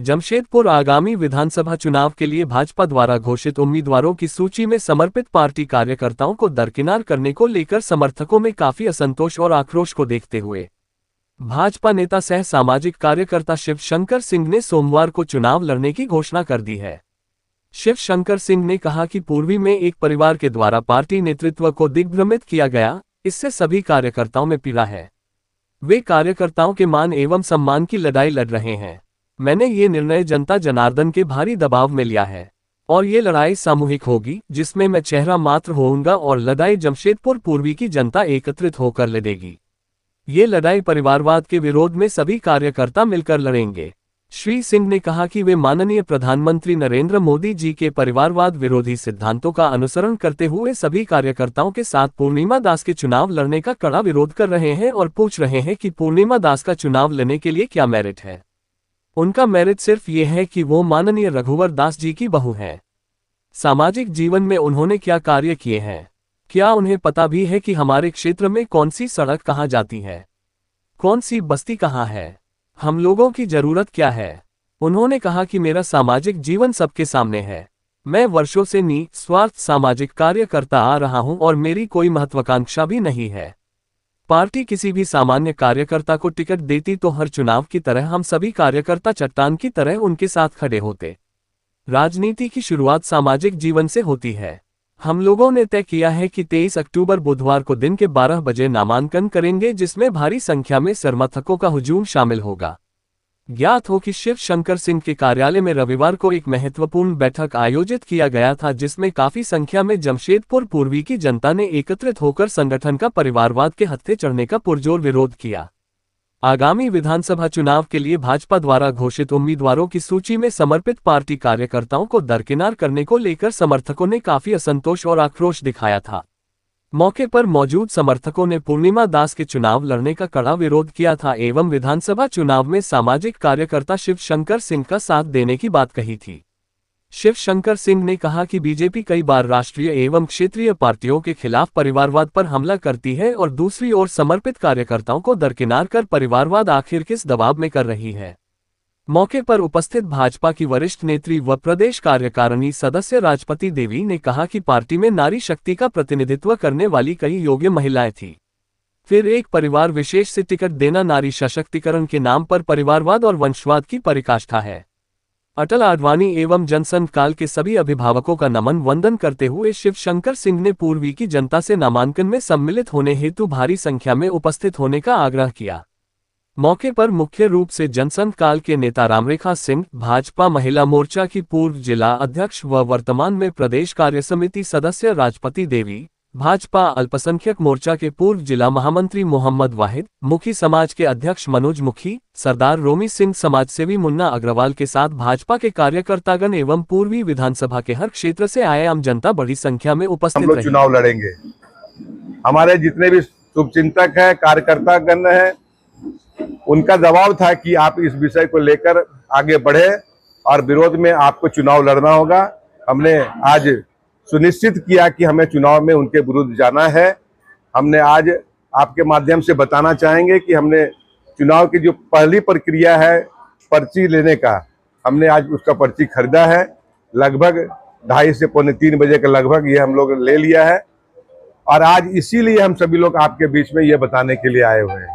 जमशेदपुर आगामी विधानसभा चुनाव के लिए भाजपा द्वारा घोषित उम्मीदवारों की सूची में समर्पित पार्टी कार्यकर्ताओं को दरकिनार करने को लेकर समर्थकों में काफी असंतोष और आक्रोश को देखते हुए भाजपा नेता सह सामाजिक कार्यकर्ता शिव शंकर सिंह ने सोमवार को चुनाव लड़ने की घोषणा कर दी है। शिव शंकर सिंह ने कहा कि पूर्वी में एक परिवार के द्वारा पार्टी नेतृत्व को दिग्भ्रमित किया गया, इससे सभी कार्यकर्ताओं में पीड़ा है। वे कार्यकर्ताओं के मान एवं सम्मान की लड़ाई लड़ रहे हैं। मैंने ये निर्णय जनता जनार्दन के भारी दबाव में लिया है और ये लड़ाई सामूहिक होगी, जिसमें मैं चेहरा मात्र होऊंगा और लड़ाई जमशेदपुर पूर्वी की जनता एकत्रित होकर लड़ेगी। ये लड़ाई परिवारवाद के विरोध में सभी कार्यकर्ता मिलकर लड़ेंगे। श्री सिंह ने कहा कि वे माननीय प्रधानमंत्री नरेंद्र मोदी जी के परिवारवाद विरोधी सिद्धांतों का अनुसरण करते हुए सभी कार्यकर्ताओं के साथ पूर्णिमा दास के चुनाव लड़ने का कड़ा विरोध कर रहे हैं और पूछ रहे हैं कि पूर्णिमा दास का चुनाव लड़ने के लिए क्या मेरिट है। उनका मेरिट सिर्फ ये है कि वो माननीय रघुवर दास जी की बहू हैं। सामाजिक जीवन में उन्होंने क्या कार्य किए हैं? क्या उन्हें पता भी है कि हमारे क्षेत्र में कौन सी सड़क कहाँ जाती है, कौन सी बस्ती कहाँ है, हम लोगों की जरूरत क्या है? उन्होंने कहा कि मेरा सामाजिक जीवन सबके सामने है। मैं वर्षों से निस्वार्थ सामाजिक कार्य करता आ रहा हूं और मेरी कोई महत्वाकांक्षा भी नहीं है। पार्टी किसी भी सामान्य कार्यकर्ता को टिकट देती तो हर चुनाव की तरह हम सभी कार्यकर्ता चट्टान की तरह उनके साथ खड़े होते। राजनीति की शुरुआत सामाजिक जीवन से होती है। हम लोगों ने तय किया है कि 23 अक्टूबर बुधवार को दिन के 12 बजे नामांकन करेंगे, जिसमें भारी संख्या में समर्थकों का हुजूम शामिल होगा। ज्ञात हो कि शिव शंकर सिंह के कार्यालय में रविवार को एक महत्वपूर्ण बैठक आयोजित किया गया था, जिसमें काफी संख्या में जमशेदपुर पूर्वी की जनता ने एकत्रित होकर संगठन का परिवारवाद के हत्थे चढ़ने का पुरजोर विरोध किया। आगामी विधानसभा चुनाव के लिए भाजपा द्वारा घोषित उम्मीदवारों की सूची में समर्पित पार्टी कार्यकर्ताओं को दरकिनार करने को लेकर समर्थकों ने काफी असंतोष और आक्रोश दिखाया था। मौके पर मौजूद समर्थकों ने पूर्णिमा दास के चुनाव लड़ने का कड़ा विरोध किया था एवं विधानसभा चुनाव में सामाजिक कार्यकर्ता शिव शंकर सिंह का साथ देने की बात कही थी। शिव शंकर सिंह ने कहा कि बीजेपी कई बार राष्ट्रीय एवं क्षेत्रीय पार्टियों के खिलाफ परिवारवाद पर हमला करती है और दूसरी ओर समर्पित कार्यकर्ताओं को दरकिनार कर परिवारवाद आखिर किस दबाव में कर रही है। मौके पर उपस्थित भाजपा की वरिष्ठ नेत्री व प्रदेश कार्यकारिणी सदस्य राजपति देवी ने कहा कि पार्टी में नारी शक्ति का प्रतिनिधित्व करने वाली कई योग्य महिलाएं थी, फिर एक परिवार विशेष से टिकट देना नारी सशक्तिकरण के नाम पर परिवारवाद और वंशवाद की पराकाष्ठा है। अटल आडवाणी एवं जनसंघ काल के सभी अभिभावकों का नमन वंदन करते हुए शिव शंकर सिंह ने पूर्वी की जनता से नामांकन में सम्मिलित होने हेतु भारी संख्या में उपस्थित होने का आग्रह किया। मौके पर मुख्य रूप से जनसंघ काल के नेता रामरेखा सिंह, भाजपा महिला मोर्चा की पूर्व जिला अध्यक्ष व वर्तमान में प्रदेश कार्यसमिति सदस्य राजपति देवी, भाजपा अल्पसंख्यक मोर्चा के पूर्व जिला महामंत्री मोहम्मद वाहिद, मुखी समाज के अध्यक्ष मनोज मुखी, सरदार रोमी सिंह, समाजसेवी मुन्ना अग्रवाल के साथ भाजपा के कार्यकर्तागण एवं पूर्वी विधानसभा के हर क्षेत्र से आए आम जनता बड़ी संख्या में उपस्थित हम लोग चुनाव लड़ेंगे। हमारे जितने भी शुभचिंतक है, कार्यकर्तागण है, उनका दबाव था कि आप इस विषय को लेकर आगे बढ़े और विरोध में आपको चुनाव लड़ना होगा। हमने आज सुनिश्चित किया कि हमें चुनाव में उनके विरुद्ध जाना है। हमने आज आपके माध्यम से बताना चाहेंगे कि हमने चुनाव की जो पहली प्रक्रिया है पर्ची लेने का, हमने आज उसका पर्ची खरीदा है। लगभग 2:30 से पौने 3 बजे के लगभग ये हम लोग ले लिया है और आज इसीलिए हम सभी लोग आपके बीच में ये बताने के लिए आए हुए हैं।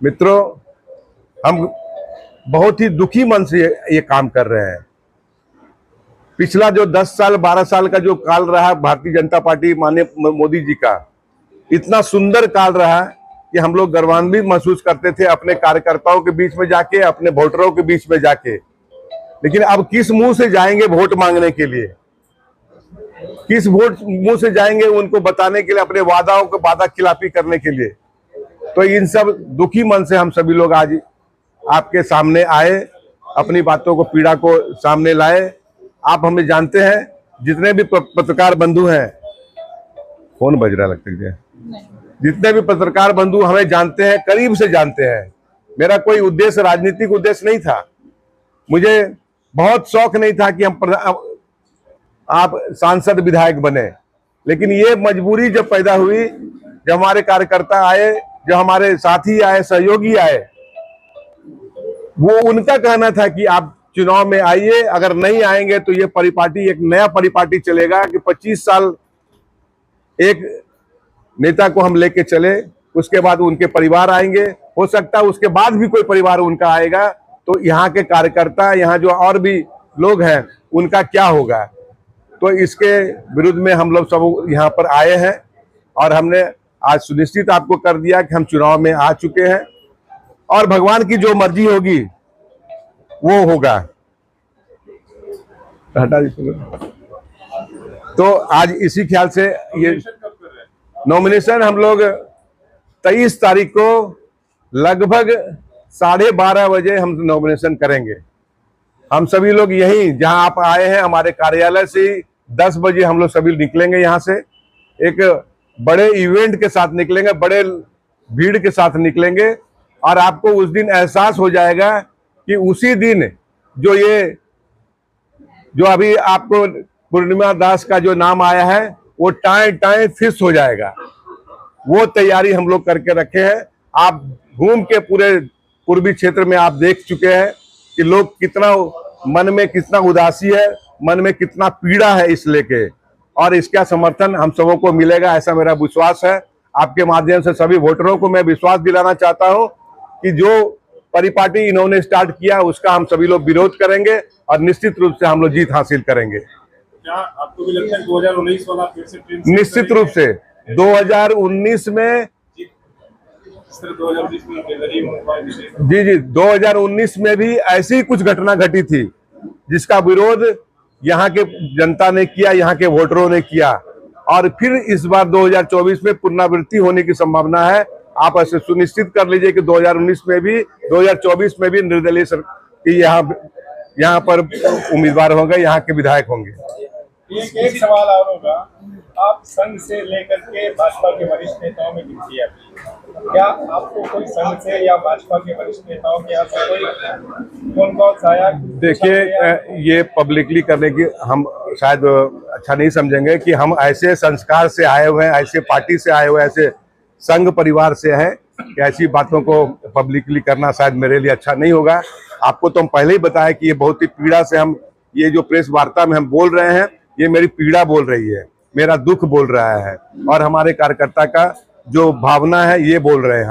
मित्रों, हम बहुत ही दुखी मन से ये काम कर रहे हैं। पिछला जो 10 साल 12 साल का जो काल रहा भारतीय जनता पार्टी माननीय मोदी जी का, इतना सुंदर काल रहा कि हम लोग गर्वान्वित महसूस करते थे अपने कार्यकर्ताओं के बीच में जाके, अपने वोटरों के बीच में जाके। लेकिन अब किस मुंह से जाएंगे वोट मांगने के लिए, किस मुंह से जाएंगे उनको बताने के लिए, अपने वादाओं को वादा खिलाफी करने के लिए। तो इन सब दुखी मन से हम सभी लोग आज आपके सामने आए, अपनी बातों को, पीड़ा को सामने लाए। आप हमें जानते हैं, जितने भी पत्रकार बंधु हैं, फोन बज रहा लगता है, जितने भी पत्रकार बंधु हमें जानते हैं, करीब से जानते हैं। मेरा कोई उद्देश्य, राजनीतिक उद्देश्य नहीं था। मुझे बहुत शौक नहीं था कि आप सांसद विधायक बने, लेकिन ये मजबूरी जब पैदा हुई, जब हमारे कार्यकर्ता आए, जो हमारे साथी आए, सहयोगी आए, वो उनका कहना था कि आप चुनाव में आइए, अगर नहीं आएंगे तो ये परिपाटी एक नया परिपाटी चलेगा कि 25 साल एक नेता को हम लेके चले, उसके बाद उनके परिवार आएंगे, हो सकता है उसके बाद भी कोई परिवार उनका आएगा, तो यहाँ के कार्यकर्ता, यहाँ जो और भी लोग हैं उनका क्या होगा। तो इसके विरुद्ध में हम लोग सब यहाँ पर आए हैं और हमने आज सुनिश्चित आपको कर दिया कि हम चुनाव में आ चुके हैं और भगवान की जो मर्जी होगी वो होगा। हटा दीजिए। तो आज इसी ख्याल से ये नॉमिनेशन हम लोग 23 तारीख को लगभग 12:30 बजे हम नॉमिनेशन करेंगे। हम सभी लोग यहीं जहां आप आए हैं हमारे कार्यालय से 10 बजे हम लोग सभी निकलेंगे, यहाँ से एक बड़े इवेंट के साथ निकलेंगे, बड़े भीड़ के साथ निकलेंगे और आपको उस दिन एहसास हो जाएगा कि उसी दिन जो अभी आपको पूर्णिमा दास का जो नाम आया है वो टाएं फिक्स हो जाएगा। वो तैयारी हम लोग करके रखे हैं। आप घूम के पूरे पूर्वी क्षेत्र में आप देख चुके हैं कि लोग कितना मन में कितना उदासी है, मन में कितना पीड़ा है इस लेके, और इसका समर्थन हम सबों को मिलेगा, ऐसा मेरा विश्वास है। आपके माध्यम से सभी वोटरों को मैं विश्वास दिलाना चाहता हूं कि जो परिपाटी इन्होंने स्टार्ट किया उसका हम सभी लोग विरोध करेंगे और निश्चित रूप से हम लोग जीत हासिल करेंगे। क्या आपको भी लगता है 2019 वाला फिर से ट्रेंड? निश्चित रूप से 2019 में जी 2019 में भी ऐसी कुछ घटना घटी थी जिसका विरोध यहाँ के जनता ने किया, यहाँ के वोटरों ने किया, और फिर इस बार 2024 में पुनरावृत्ति होने की संभावना है। आप ऐसे सुनिश्चित कर लीजिए कि 2019 में भी 2024 में भी निर्दलीय यहाँ पर उम्मीदवार होंगे, यहाँ के विधायक होंगे। एक सवाल और होगा, आप संघ से लेकर के भाजपा के वरिष्ठ नेताओं में गिनती है, क्या आपको कोई संघ से या भाजपा के वरिष्ठ नेताओं के यहाँ से कोई फोन कॉल आया? देखिए, ये पब्लिकली करने की हम शायद अच्छा नहीं समझेंगे कि हम ऐसे संस्कार से आए हुए हैं, ऐसे पार्टी से आए हुए हैं, ऐसे संघ परिवार से हैं कि ऐसी बातों को पब्लिकली करना शायद मेरे लिए अच्छा नहीं होगा। आपको तो हम पहले ही बताया कि ये बहुत ही पीड़ा से हम ये जो प्रेस वार्ता में हम बोल रहे हैं, ये मेरी पीड़ा बोल रही है, मेरा दुख बोल रहा है, और हमारे कार्यकर्ता का जो भावना है ये बोल रहे हैं।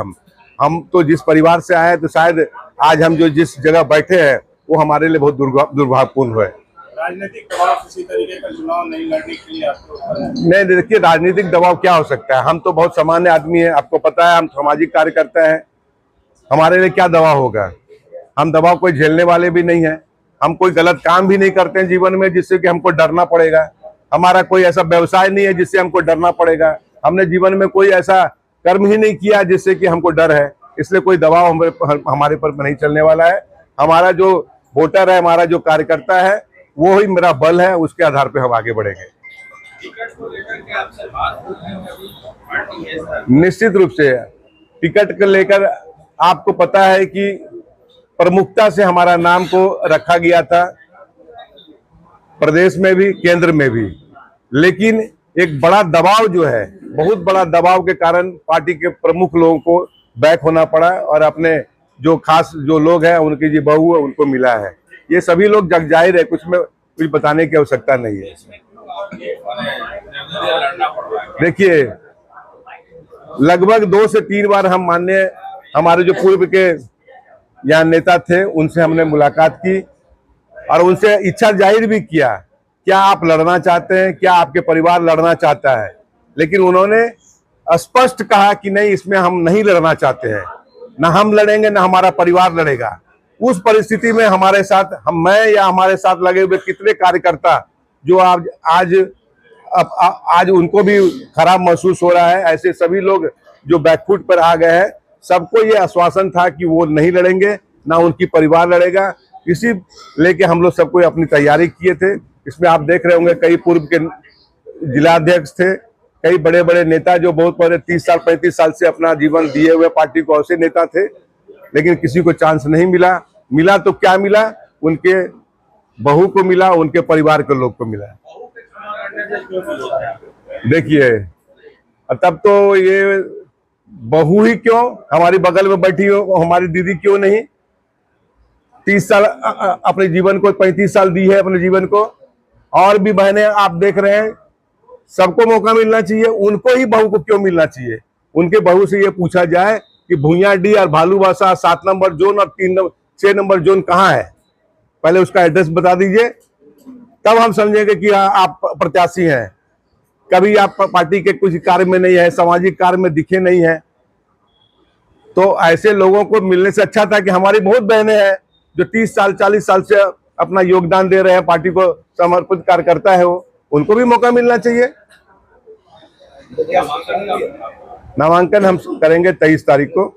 हम तो जिस परिवार से आए तो शायद आज हम जो जिस जगह बैठे हैं वो हमारे लिए बहुत दुर्भाग्यपूर्ण है। राजनीतिक दबाव किसी तरीके का चुनाव नहीं लड़ने के लिए आपको? नहीं, देखिए राजनीतिक दबाव क्या हो सकता है, हम तो बहुत सामान्य आदमी है, आपको पता है हम सामाजिक कार्यकर्ता हैं, हमारे लिए क्या दबाव होगा। हम दबाव कोई झेलने वाले भी नहीं है, हम कोई गलत काम भी नहीं करते हैं जीवन में जिससे कि हमको डरना पड़ेगा। हमारा कोई ऐसा व्यवसाय नहीं है जिससे हमको डरना पड़ेगा। हमने जीवन में कोई ऐसा कर्म ही नहीं किया जिससे कि हमको डर है, इसलिए कोई दबाव हमारे पर नहीं चलने वाला है। हमारा जो वोटर है, हमारा जो कार्यकर्ता है, वो ही मेरा बल है, उसके आधार पे हम आगे बढ़ेंगे। निश्चित रूप से टिकट को लेकर आपको पता है कि प्रमुखता से हमारा नाम को रखा गया था, प्रदेश में भी केंद्र में भी, लेकिन एक बड़ा दबाव जो है, बहुत बड़ा दबाव के कारण पार्टी के प्रमुख लोगों को बैक होना पड़ा और अपने जो खास जो लोग हैं उनकी जो बहू है उनको मिला है। ये सभी लोग जग जाहिर है, कुछ में कुछ बताने की आवश्यकता नहीं है। देखिए, लगभग 2 से 3 बार हम माननीय हमारे जो पूर्व के यहाँ नेता थे उनसे हमने मुलाकात की और उनसे इच्छा जाहिर भी किया, क्या आप लड़ना चाहते हैं, क्या आपके परिवार लड़ना चाहता है, लेकिन उन्होंने स्पष्ट कहा कि नहीं, इसमें हम नहीं लड़ना चाहते हैं, ना हम लड़ेंगे ना हमारा परिवार लड़ेगा। उस परिस्थिति में हमारे साथ मैं या हमारे साथ लगे हुए कितने कार्यकर्ता जो आज उनको भी खराब महसूस हो रहा है, ऐसे सभी लोग जो बैकफुट पर आ गए हैं, सबको ये आश्वासन था कि वो नहीं लड़ेंगे, ना उनकी परिवार लड़ेगा। इसी लेके हम लोग सबको अपनी तैयारी किए थे। इसमें आप देख रहे होंगे कई पूर्व के जिलाध्यक्ष थे, कई बड़े बड़े नेता जो बहुत बड़े 30 साल 35 साल से अपना जीवन दिए हुए पार्टी को, ऐसे नेता थे, लेकिन किसी को चांस नहीं मिला। मिला तो क्या मिला, उनके बहू को मिला, उनके परिवार के लोग को मिला। देखिए, तब तो ये बहू ही क्यों, हमारी बगल में बैठी हो हमारी दीदी क्यों नहीं, 30 साल अपने जीवन को, 35 साल दी है अपने जीवन को। और भी बहनें आप देख रहे हैं, सबको मौका मिलना चाहिए। उनको ही बहू को क्यों मिलना चाहिए? उनके बहू से ये पूछा जाए कि भुइयाडीह और भालूबासा 7 नंबर जोन और 6 नंबर जोन कहाँ है, पहले उसका एड्रेस बता दीजिए, तब हम समझेंगे कि आप प्रत्याशी हैं। कभी आप पार्टी के कुछ कार्य में नहीं है, सामाजिक कार्य में दिखे नहीं है, तो ऐसे लोगों को मिलने से अच्छा था कि हमारी बहुत बहनें हैं जो 30 साल 40 साल से अपना योगदान दे रहे हैं, पार्टी को समर्पित कार्यकर्ता है, वो उनको भी मौका मिलना चाहिए। नामांकन हम करेंगे 23 तारीख को।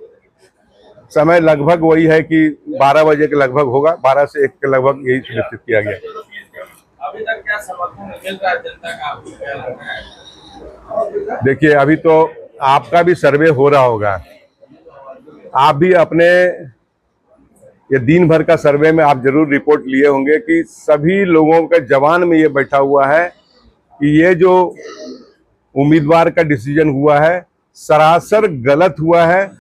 समय लगभग वही है कि 12 बजे के लगभग होगा, 12 से 1 के लगभग यही सुनिश्चित किया गया। अभी तक क्या समर्थन मिल रहा है जनता का, आपको क्या लग रहा है? देखिए, अभी तो आपका भी सर्वे हो रहा होगा, आप भी अपने ये दिन भर का सर्वे में आप जरूर रिपोर्ट लिए होंगे कि सभी लोगों के जबान में ये बैठा हुआ है कि ये जो उम्मीदवार का डिसीजन हुआ है सरासर गलत हुआ है।